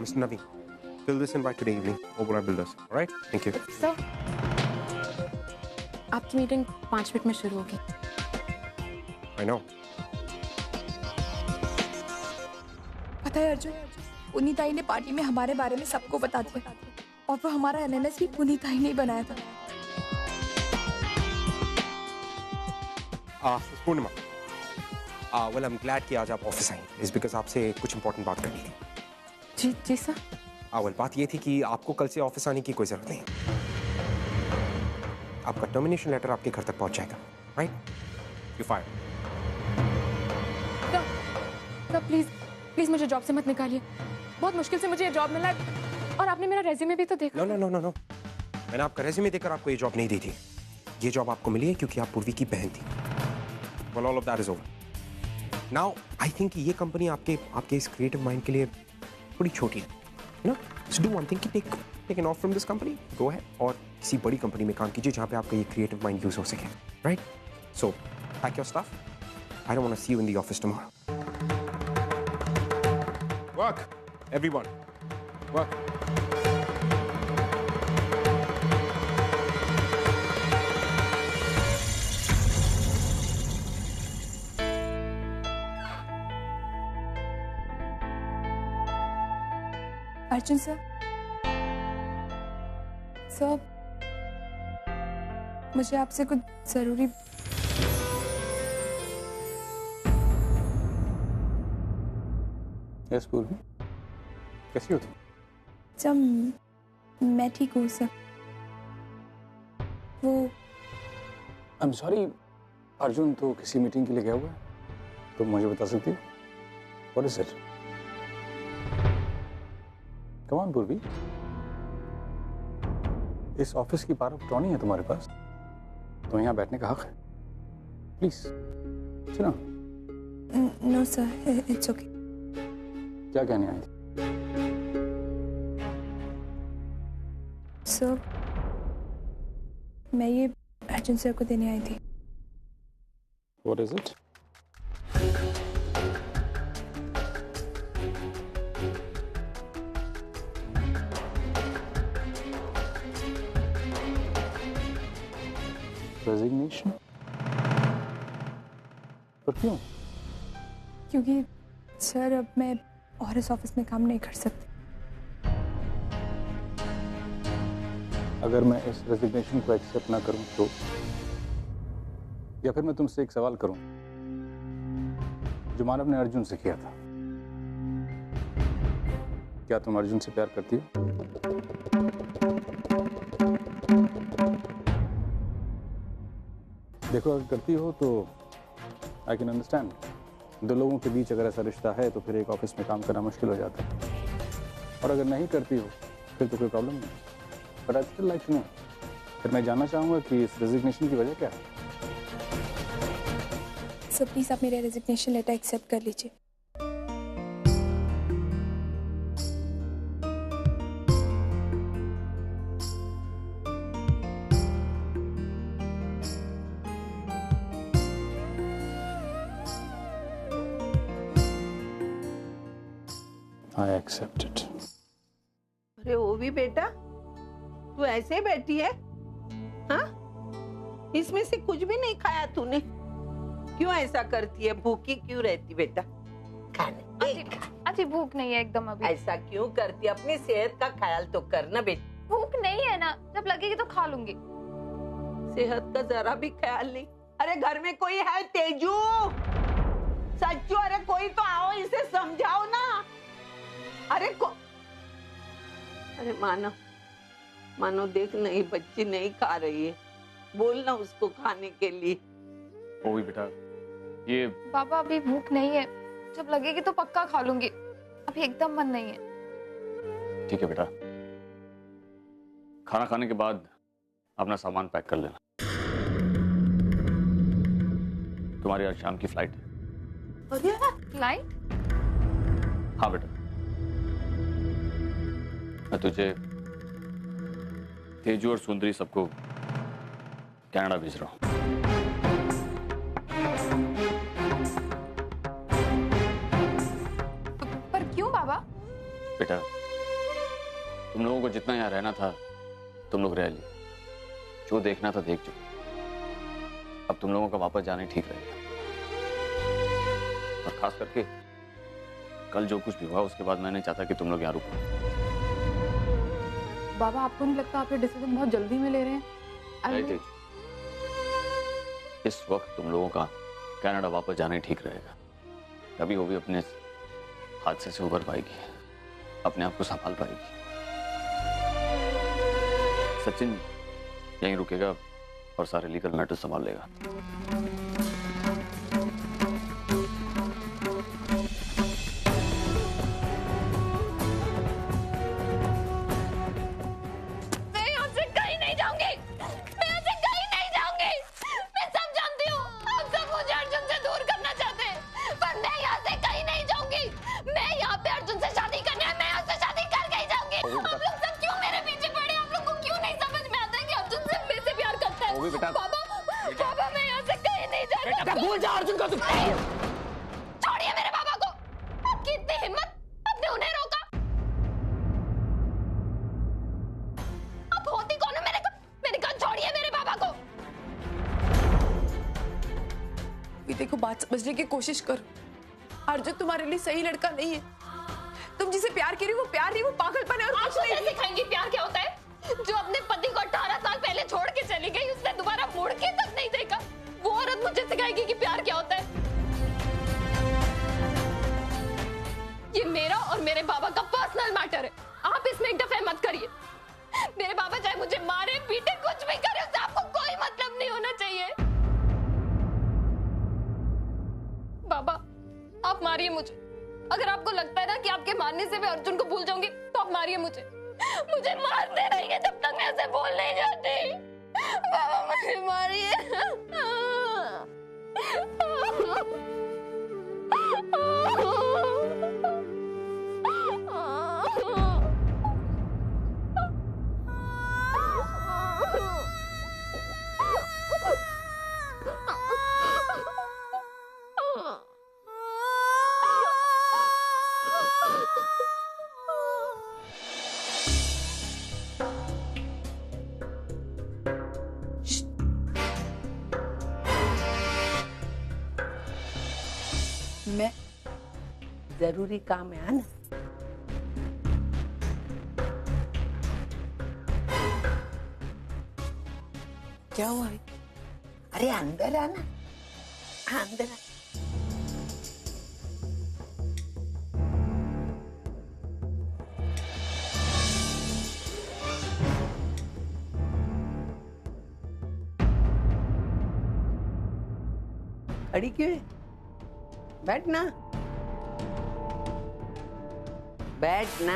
Mr. Naveen, fill this in by today evening over our builders. All right? Thank you. Sir, आपकी meeting 5 minute में शुरू होगी। I know. पता है अर्जुन, पुनीताई ने पार्टी में हमारे बारे में सबको बता दिया और वो हमारा एलएनएस भी पुनीताई ने ही बनाया था। Miss Purnima. Well, I'm glad कि आज आप ऑफिस आई। इस बिकॉज आपसे कुछ इंपॉर्टेंट बात करनी थी। जी जी सर। well, बात ये थी कि आपको कल से ऑफिस आने की कोई जरूरत नहीं। आपका टर्मिनेशन लेटर आपके घर तक पहुंच जाएगा। Right? You fire. Sir please please मुझे जॉब से मत निकालिए। बहुत मुश्किल से मुझे ये जॉब मिला है और आपने मेरा रेज्यूमे भी तो देखा। नो। मैंने आपका रेज्यूमे देखकर आपको ये जॉब नहीं दी थी। ये जॉब आपको मिली है क्योंकि आप पूर्वी की बहन थी। Well, all of that is over. Now, I think ये कंपनी आपके इस क्रिएटिव माइंड के लिए थोड़ी छोटी है। You know, just do one thing कि take an off from this company, go ahead और किसी बड़ी कंपनी में काम कीजिए जहाँ पे आपका ये क्रिएटिव माइंड यूज हो सके। Right? So, pack your stuff. I don't want to see you in the office tomorrow. Work, everyone. Work. Arjun sir, मुझे आपसे कुछ जरूरी। यस पूर्वी, कैसी हो तुम? जब मैं ठीक हूँ सर। वो आई एम सॉरी, अर्जुन तो किसी मीटिंग के लिए गया हुआ है। तुम मुझे बता सकती हो? What is it? Come on पूर्वी, इस ऑफिस की पावर ऑफ अटॉर्नी है तुम्हारे पास, तो यहाँ बैठने का हक है। प्लीज सुनो। No sir, it's okay. क्या कहने आई थी? सर, मैं ये अर्जुन सर को देने आई थी। What is it? रेजिग्नेशन? पर क्यों? क्योंकि सर अब मैं और इस ऑफिस में काम नहीं कर सकती। अगर मैं इस रेजिग्नेशन को एक्सेप्ट ना करूं तो, या फिर मैं तुमसे एक सवाल करूं जो मानव ने अर्जुन से किया था, क्या तुम अर्जुन से प्यार करती हो? देखो, अगर करती हो तो आई कैन अंडरस्टैंड। दो लोगों के बीच अगर ऐसा रिश्ता है तो फिर एक ऑफिस में काम करना मुश्किल हो जाता है, और अगर नहीं करती हो फिर तो कोई प्रॉब्लम नहीं। But I still like to know, फिर मैं जानना चाहूँगा कि इस रेजिग्नेशन की वजह क्या है। सर प्लीज आप मेरा रेजिग्नेशन लेटर एक्सेप्ट कर लीजिए। I accept it. अरे वो भी बेटा, तू ऐसे बैठी है? हाँ? इसमें से कुछ भी नहीं खाया तूने? क्यों ऐसा करती है? भूखी क्यों रहती बेटा? खाने अजी भूख नहीं है एकदम अभी। ऐसा क्यों करती? अपनी सेहत का ख्याल तो करना बेटा। भूख नहीं है ना, जब लगेगी तो खा लूंगी। सेहत का जरा भी ख्याल नहीं। अरे घर में कोई है तेजू? सच्चू, अरे कोई तो आओ, इसे समझाओ ना। अरे मानो देख, नहीं बच्ची नहीं खा रही है, बोलना उसको खाने के लिए। ओ भी बेटा, ये पापा अभी भूख नहीं है, जब लगेगी तो पक्का खा लूंगी, अभी एकदम मन नहीं है। ठीक है बेटा, खाना खाने के बाद अपना सामान पैक कर लेना। तुम्हारी आज शाम की फ्लाइट है। फ्लाइट? हाँ बेटा, मैं तुझे, तेजू और सुंदरी सबको कनाडा भेज रहा हूँ। पर क्यों बाबा? बेटा, तुम लोगों को जितना यहाँ रहना था तुम लोग रह लिए, जो देखना था देख चुके। अब तुम लोगों का वापस जाना ही ठीक रहेगा। और खास करके कल जो कुछ भी हुआ उसके बाद मैं नहीं चाहता कि तुम लोग यहाँ रुको। बाबा, आपको नहीं लगता आप ये डिसीजन बहुत जल्दी में ले रहे हैं? नहीं तेज, इस वक्त तुम लोगों का कनाडा वापस जाना ही ठीक रहेगा। तभी वो भी अपने हादसे से उबर पाएगी, अपने आप को संभाल पाएगी। सचिन यहीं रुकेगा और सारे लीगल मैटर संभाल लेगा। मैं यहाँ से कहीं नहीं जाऊंगी। मैं यहाँ से कहीं नहीं जाऊंगी। मैं सब जानती हूँ, आप सब मुझे अर्जुन से दूर करना चाहते हैं, पर मैं यहाँ से कहीं नहीं जाऊंगी। मैं यहाँ पे अर्जुन से शादी करने है, मैं यहाँ से शादी करके ही जाऊंगी। आप लोग सब क्यों मेरे पीछे पड़े? आप लोग को क्यों नहीं समझ में आता है कि अर्जुन सिर्फ मेरे से प्यार करता है? बाबा, बाबा, मैं यहाँ से कहीं नहीं जाऊंगी। भूल जा अर्जुन को तुम। छोड़िए मेरे बाबा को। आपकी इतनी हिम्मत, आपने उन्हें रोका? आप होती कौन है? मैंने कहा छोड़िए मेरे बाबा को। भी देखो, बात समझने की कोशिश करो। अर्जुन तुम्हारे लिए सही लड़का नहीं है। तुम जिसे प्यार कर रही हो वो प्यार नहीं, वो पागलपन है और आप कुछ नहीं। मुझे सिखाएंगी प्यार क्या होता है? जो अपने पति को 18 साल पहले छोड़ के चली गई, उसने दोबारा मुड़ के तक नहीं देखा, वो औरत मुझे सिखाएगी कि प्यार क्या होता है? ये मेरा और मेरे बाबा का पर्सनल मैटर है, आप इसमें इंटरफेयर मत करिए। मेरे बाबा चाहे मुझे मारे पीटे कुछ भी करे, उससे आपको कोई मतलब नहीं होना चाहिए। बाबा, आप मारिए मुझे। अगर आपको लगता है ना कि आपके मारने से मैं अर्जुन को भूल जाऊंगी, तो आप मारिए मुझे। मुझे मारते रहेंगे जब तक मैं ऐसे बोल नहीं जाती। बाबा, मुझे मारिए। मैं जरूरी काम है ना। क्या हुआ है? अरे अंदर आना, अंदर आ। खड़ी क्यों है? बैठना, बैठना।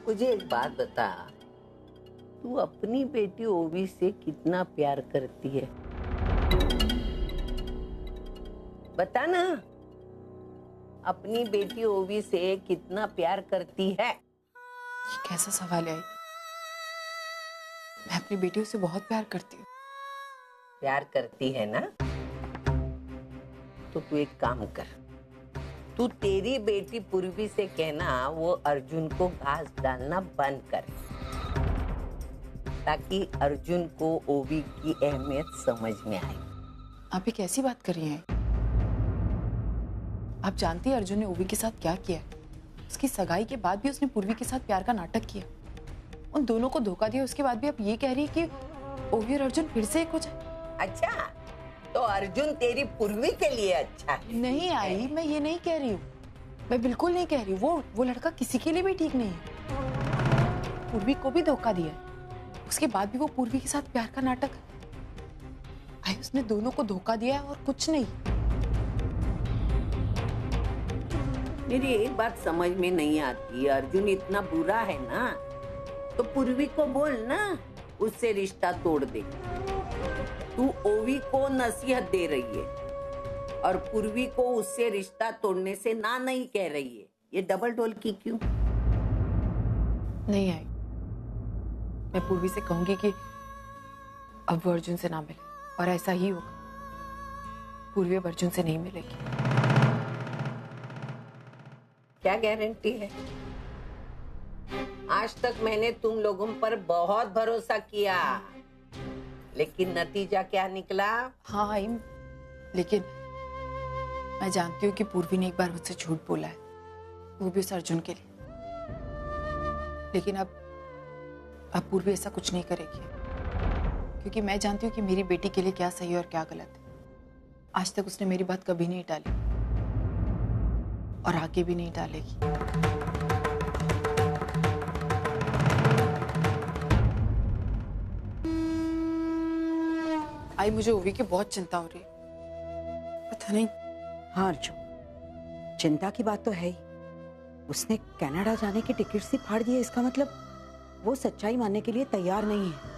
मुझे एक बात बता, तू अपनी बेटी ओवी से कितना प्यार करती है? बता ना, अपनी बेटी ओवी से कितना प्यार करती है? ये कैसा सवाल है? मैं अपनी बेटियों से बहुत प्यार करती हूँ। प्यार करती है ना? तो तू एक काम कर, तू तेरी बेटी पूर्वी से कहना वो अर्जुन को घास डालना बंद करे, ताकि अर्जुन को ओवी की अहमियत समझ में आए। आप ये कैसी बात कर रही हैं? आप जानती हैं अर्जुन ने ओवी के साथ क्या किया है? उसकी सगाई के बाद भी उसने पूर्वी के साथ प्यार का नाटक किया, उन दोनों को धोखा दिया। उसके बाद भी आप ये कह रही है कि ओवी और अर्जुन फिर से एक हो जाए? अच्छा, तो अर्जुन तेरी पूर्वी के लिए अच्छा है? नहीं आई, मैं ये नहीं कह रही हूँ, मैं बिल्कुल नहीं कह रही हूँ। वो लड़का किसी के लिए भी ठीक नहीं है। पूर्वी को भी धोखा दिया, उसके बाद भी वो पूर्वी के साथ प्यार का नाटक। आई, उसने दोनों को धोखा दिया है और कुछ नहीं। मेरी एक बात समझ में नहीं आती, अर्जुन इतना बुरा है ना, तो पूर्वी को बोल ना उससे रिश्ता तोड़ दे। तू ओवी को नसीहत दे रही है और पूर्वी को उससे रिश्ता तोड़ने से ना नहीं कह रही है। ये डबल डोल की क्यों? नहीं आई, मैं पूर्वी से कहूंगी कि अब वो अर्जुन से ना मिले, और ऐसा ही होगा। पूर्वी अब अर्जुन से नहीं मिलेगी। क्या गारंटी है? आज तक मैंने तुम लोगों पर बहुत भरोसा किया, लेकिन नतीजा क्या निकला? हाँ आइम, लेकिन मैं जानती हूँ कि पूर्वी ने एक बार मुझसे झूठ बोला है, वो भी उस अर्जुन के लिए। लेकिन अब पूर्वी ऐसा कुछ नहीं करेगी, क्योंकि मैं जानती हूँ कि मेरी बेटी के लिए क्या सही और क्या गलत है। आज तक उसने मेरी बात कभी नहीं टाली और आगे भी नहीं टालेगी। आई, मुझे ओवी की बहुत चिंता हो रही है। पता नहीं। हाँ अर्जुन, चिंता की बात तो है ही। उसने कनाडा जाने की टिकट ही फाड़ दी है, इसका मतलब वो सच्चाई मानने के लिए तैयार नहीं है।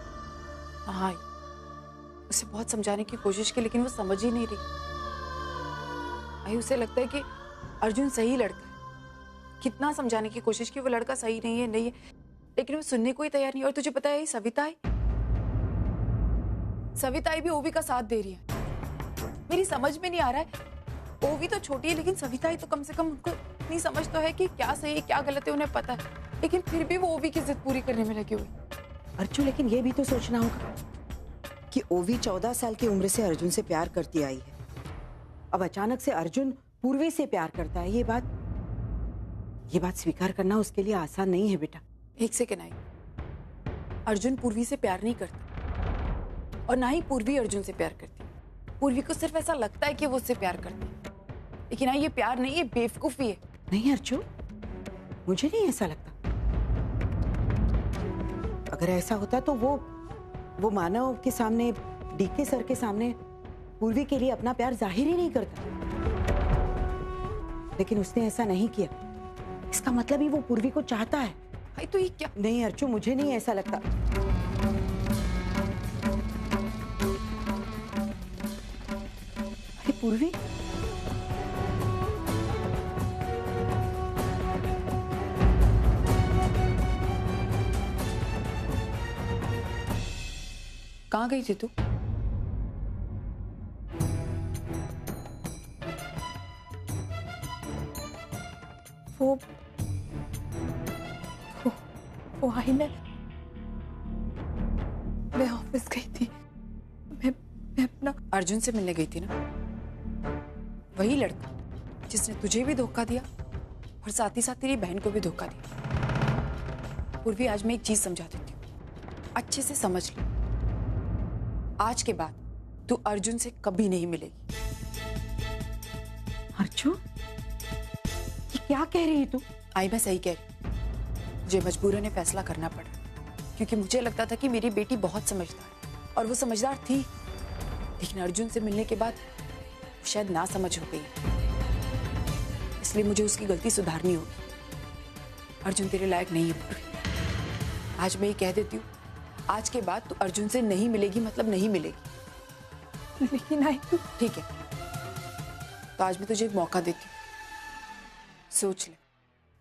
हाँ, उसे बहुत समझाने की कोशिश की, लेकिन वो समझ ही नहीं रही। आई, उसे लगता है कि अर्जुन सही लड़का है। कितना समझाने की कोशिश की वो लड़का सही नहीं है, लेकिन वो सुनने को ही तैयार नहीं। और तुझे पता है सविता भी ओवी का साथ दे रही है। मेरी समझ में नहीं आ रहा है, ओवी तो छोटी है, लेकिन सविता तो कम से कम उनको इतनी समझ तो है कि क्या सही है क्या गलत है, उन्हें पता है। लेकिन फिर भी वो ओवी की जिद पूरी करने में लगी हुई। अर्जुन, लेकिन ये भी तो सोचना होगा कि ओवी 14 साल की उम्र से अर्जुन से प्यार करती आई है। अब अचानक से अर्जुन पूर्वी से प्यार करता है, ये बात स्वीकार करना उसके लिए आसान नहीं है बेटा। एक सेकंड आई, अर्जुन पूर्वी से प्यार नहीं करता और ना ही पूर्वी अर्जुन से प्यार करती। पूर्वी को सिर्फ ऐसा लगता है कि वो उससे प्यार करती है, लेकिन ये प्यार नहीं, ये बेवकूफी है। नहीं अर्जुन, मुझे नहीं ऐसा लगता। अगर ऐसा होता तो वो मानव के सामने, डीके सर के सामने पूर्वी के लिए अपना प्यार जाहिर ही नहीं करता। लेकिन उसने ऐसा नहीं किया, इसका मतलब ही वो पूर्वी को चाहता है। भाई तो ये क्या? नहीं अर्जुन, मुझे नहीं ऐसा लगता। अरे पूर्वी, कहाँ गई थी तू? वो आई, मैं ऑफिस गई थी। मैं अपना अर्जुन से मिलने गई थी ना? वही लड़का जिसने तुझे भी धोखा दिया और साथ ही साथ तेरी बहन को भी धोखा दिया। पूर्वी, आज मैं एक चीज समझा देती हूँ, अच्छे से समझ ले। आज के बाद तू अर्जुन से कभी नहीं मिलेगी। अर्जुन, ये क्या कह रही है तू? आई, मैं सही कह रही। मुझे मजबूरन फैसला करना पड़ा, क्योंकि मुझे लगता था कि मेरी बेटी बहुत समझदार है और वो समझदार थी। लेकिन अर्जुन से मिलने के बाद वो शायद ना समझ हो गई, इसलिए मुझे उसकी गलती सुधारनी होगी। अर्जुन तेरे लायक नहीं है। आज मैं ये कह देती हूँ, आज के बाद तू अर्जुन से नहीं मिलेगी, मतलब नहीं मिलेगी। लेकिन आई, ठीक है, तो आज मैं तुझे एक मौका देती हूँ। सोच ले,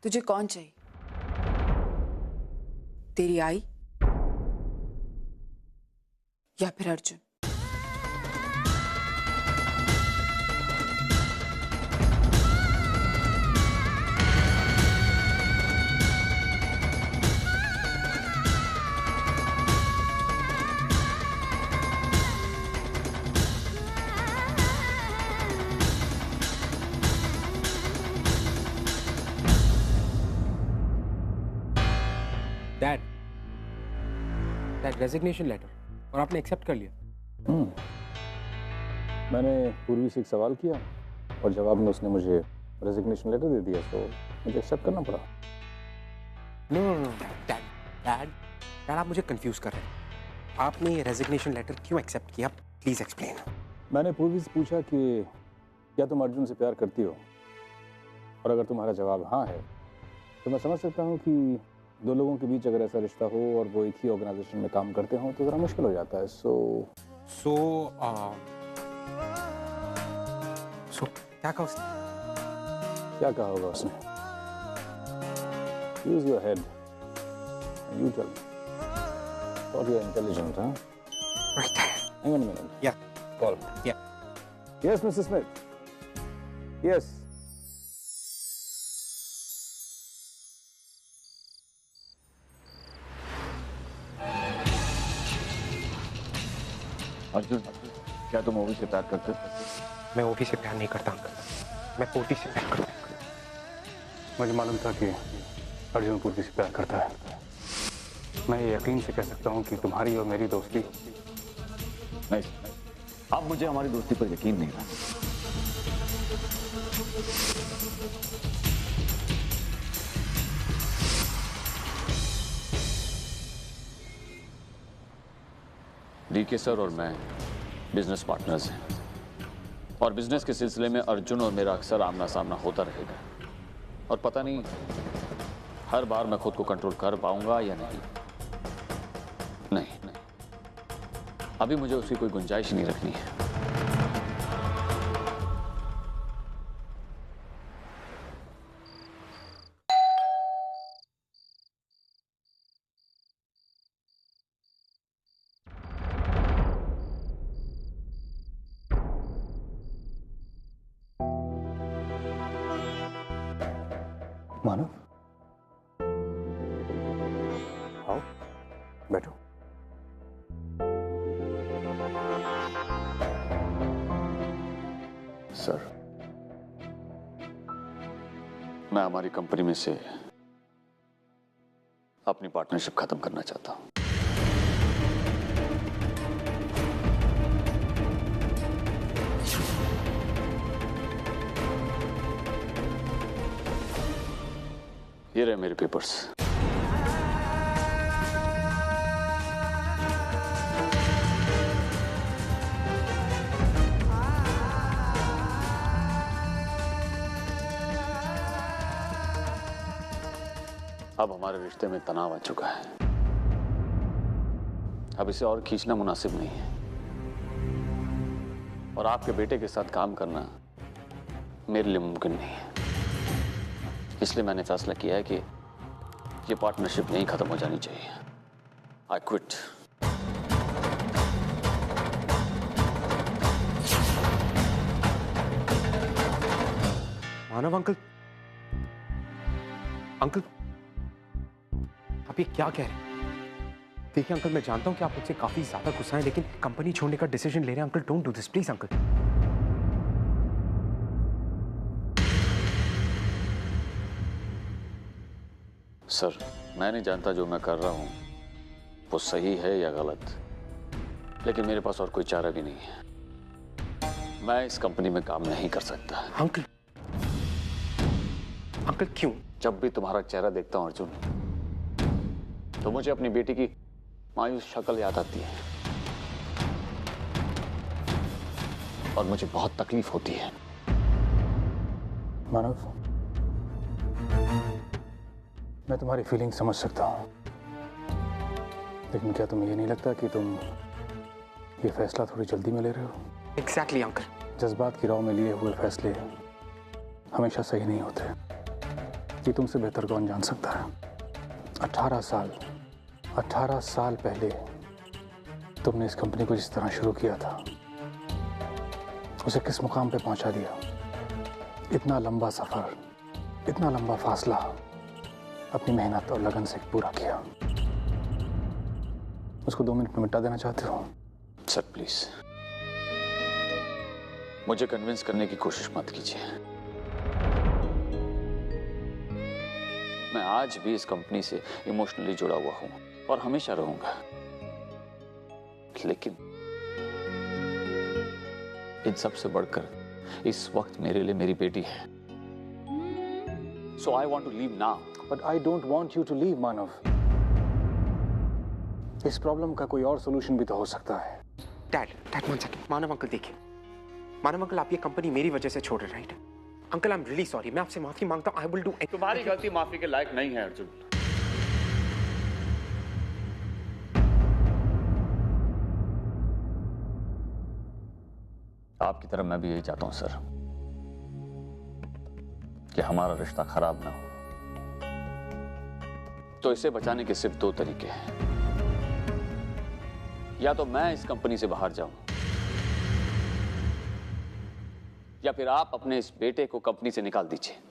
तुझे कौन चाहिए? तेरी आई या फिर अर्जुन? दैट रेजिग्नेशन लेटर, और आपने एक्सेप्ट कर लिया? मैंने पूर्वी से एक सवाल किया और जवाब में उसने मुझे रेजिग्नेशन लेटर दे दिया, तो मुझे एक्सेप्ट करना पड़ा। नो डैड, आप मुझे कंफ्यूज कर रहे हैं। आपने ये रेजिग्नेशन लेटर क्यों एक्सेप्ट किया? Please explain. मैंने पूर्वी से पूछा कि क्या तुम अर्जुन से प्यार करती हो, और अगर तुम्हारा जवाब हाँ है तो मैं समझ सकता हूँ कि दो लोगों के बीच अगर ऐसा रिश्ता हो और वो एक ही ऑर्गेनाइजेशन में काम करते हो तो ज़रा मुश्किल हो जाता है। सो क्या कहा उसने? क्या कहा होगा उसने? Use your head and you tell me. Thought you're intelligent, huh? Right there. Hang on a minute. Yeah. Call. Yeah. Yes, Mrs. Smith. Yes. Arjun, क्या तुम ओवी से प्यार करते? मैं ओवी से प्यार नहीं करता अंकल, मैं पूर्वी से प्यार करता हूँ। मुझे मालूम था कि अर्जुन पूर्वी से प्यार करता है। मैं ये यकीन से कह सकता हूँ कि तुम्हारी और मेरी दोस्ती नहीं, अब मुझे हमारी दोस्ती पर यकीन नहीं रहा। डीके सर और मैं बिजनेस पार्टनर्स हैं और बिजनेस के सिलसिले में अर्जुन और मेरा अक्सर आमना सामना होता रहेगा और पता नहीं हर बार मैं खुद को कंट्रोल कर पाऊंगा या नहीं। नहीं, अभी मुझे उसकी कोई गुंजाइश नहीं रखनी है। मानव, आओ बैठो। सर, मैं हमारी कंपनी में से अपनी पार्टनरशिप खत्म करना चाहता हूं। ये रहे मेरे पेपर्स। अब हमारे रिश्ते में तनाव आ चुका है। अब इसे और खींचना मुनासिब नहीं है और आपके बेटे के साथ काम करना मेरे लिए मुमकिन नहीं है। इसलिए मैंने फैसला किया है कि ये पार्टनरशिप यहीं खत्म हो जानी चाहिए। I quit. Manav uncle, uncle आप ये क्या कह रहे हैं? देखिए अंकल, मैं जानता हूं कि आप मुझसे काफी ज्यादा गुस्सा हैं, लेकिन कंपनी छोड़ने का डिसीजन ले रहे हैं uncle. Don't do this please uncle. Sir, मैं नहीं जानता जो मैं कर रहा हूं वो सही है या गलत, लेकिन मेरे पास और कोई चारा भी नहीं है। मैं इस कंपनी में काम नहीं कर सकता। अंकल, अंकल क्यों? जब भी तुम्हारा चेहरा देखता हूं अर्जुन, तो मुझे अपनी बेटी की मायूस शक्ल याद आती है और मुझे बहुत तकलीफ होती है। मानव, मैं तुम्हारी फीलिंग समझ सकता हूं, लेकिन क्या तुम्हें ये नहीं लगता कि तुम ये फैसला थोड़ी जल्दी में ले रहे हो? Exactly uncle. जज्बात की राह में लिए हुए फैसले हमेशा सही नहीं होते। ये तुमसे बेहतर कौन जान सकता है? 18 साल पहले तुमने इस कंपनी को जिस तरह शुरू किया था, उसे किस मुकाम पे पहुंचा दिया। इतना लंबा सफर, इतना लंबा फासला अपनी मेहनत और लगन से पूरा किया, उसको 2 मिनट में मिटा देना चाहते हो? सर प्लीज, मुझे कन्विंस करने की कोशिश मत कीजिए। मैं आज भी इस कंपनी से इमोशनली जुड़ा हुआ हूं और हमेशा रहूंगा, लेकिन इन सब से बढ़कर इस वक्त मेरे लिए मेरी बेटी है। So I want to leave now. But I don't want you to leave, मानव। इस प्रॉब्लम का कोई और सोल्यूशन भी तो हो सकता है। Dad, 1 second. मानव अंकल देखिए, मानव अंकल आप ये कंपनी मेरी वजह से छोड़ रहे, right? Uncle I am really sorry, मैं आपसे माफी मांगता हूं। I will do. तुम्हारी गलती माफी के लायक नहीं है अर्जुन। आपकी तरह मैं भी यही चाहता हूं सर, कि हमारा रिश्ता खराब ना हो। तो इसे बचाने के सिर्फ 2 तरीके हैं। या तो मैं इस कंपनी से बाहर जाऊं, या फिर आप अपने इस बेटे को कंपनी से निकाल दीजिए।